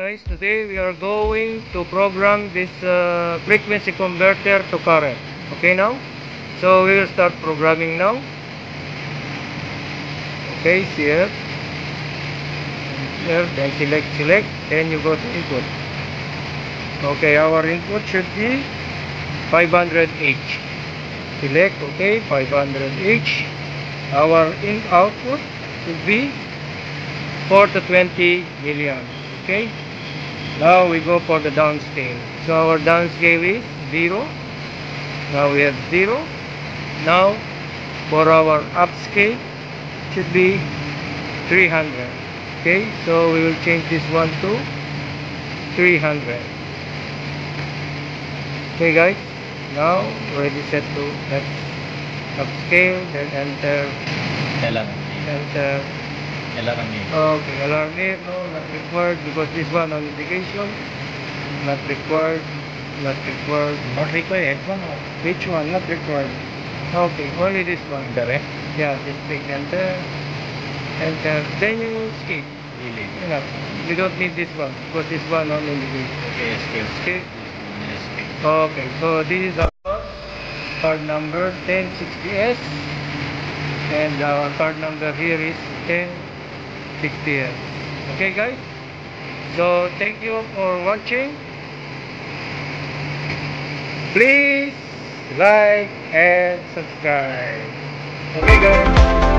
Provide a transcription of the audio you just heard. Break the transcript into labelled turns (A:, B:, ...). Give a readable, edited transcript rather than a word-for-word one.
A: guys, today we are going to program this frequency converter to current. Okay now? So we will start programming now. Okay, see here. Here, then select, then you go to input. Okay, our input should be 500H. Select, okay, 500H. Our output should be 4 to 20 milliamps. Okay, now we go for the downscale. So our downscale is 0. Now we have 0. Now for our upscale should be 300. Okay, so we will change this one to 300. Okay guys, now ready set to let's upscale, then enter okay, alarm here, no, not required because this one on indication, not required. Not required. Which one? Not required. Okay, only this one. Yeah, just click enter. Then you skip.
B: Really?
A: Enough. You don't need this one because this one on indication.
B: Okay,
A: Skip. Okay, so this is our card number 1060S, and our card number here is 1060S. Okay guys, so thank you for watching. Please like and subscribe. Okay guys.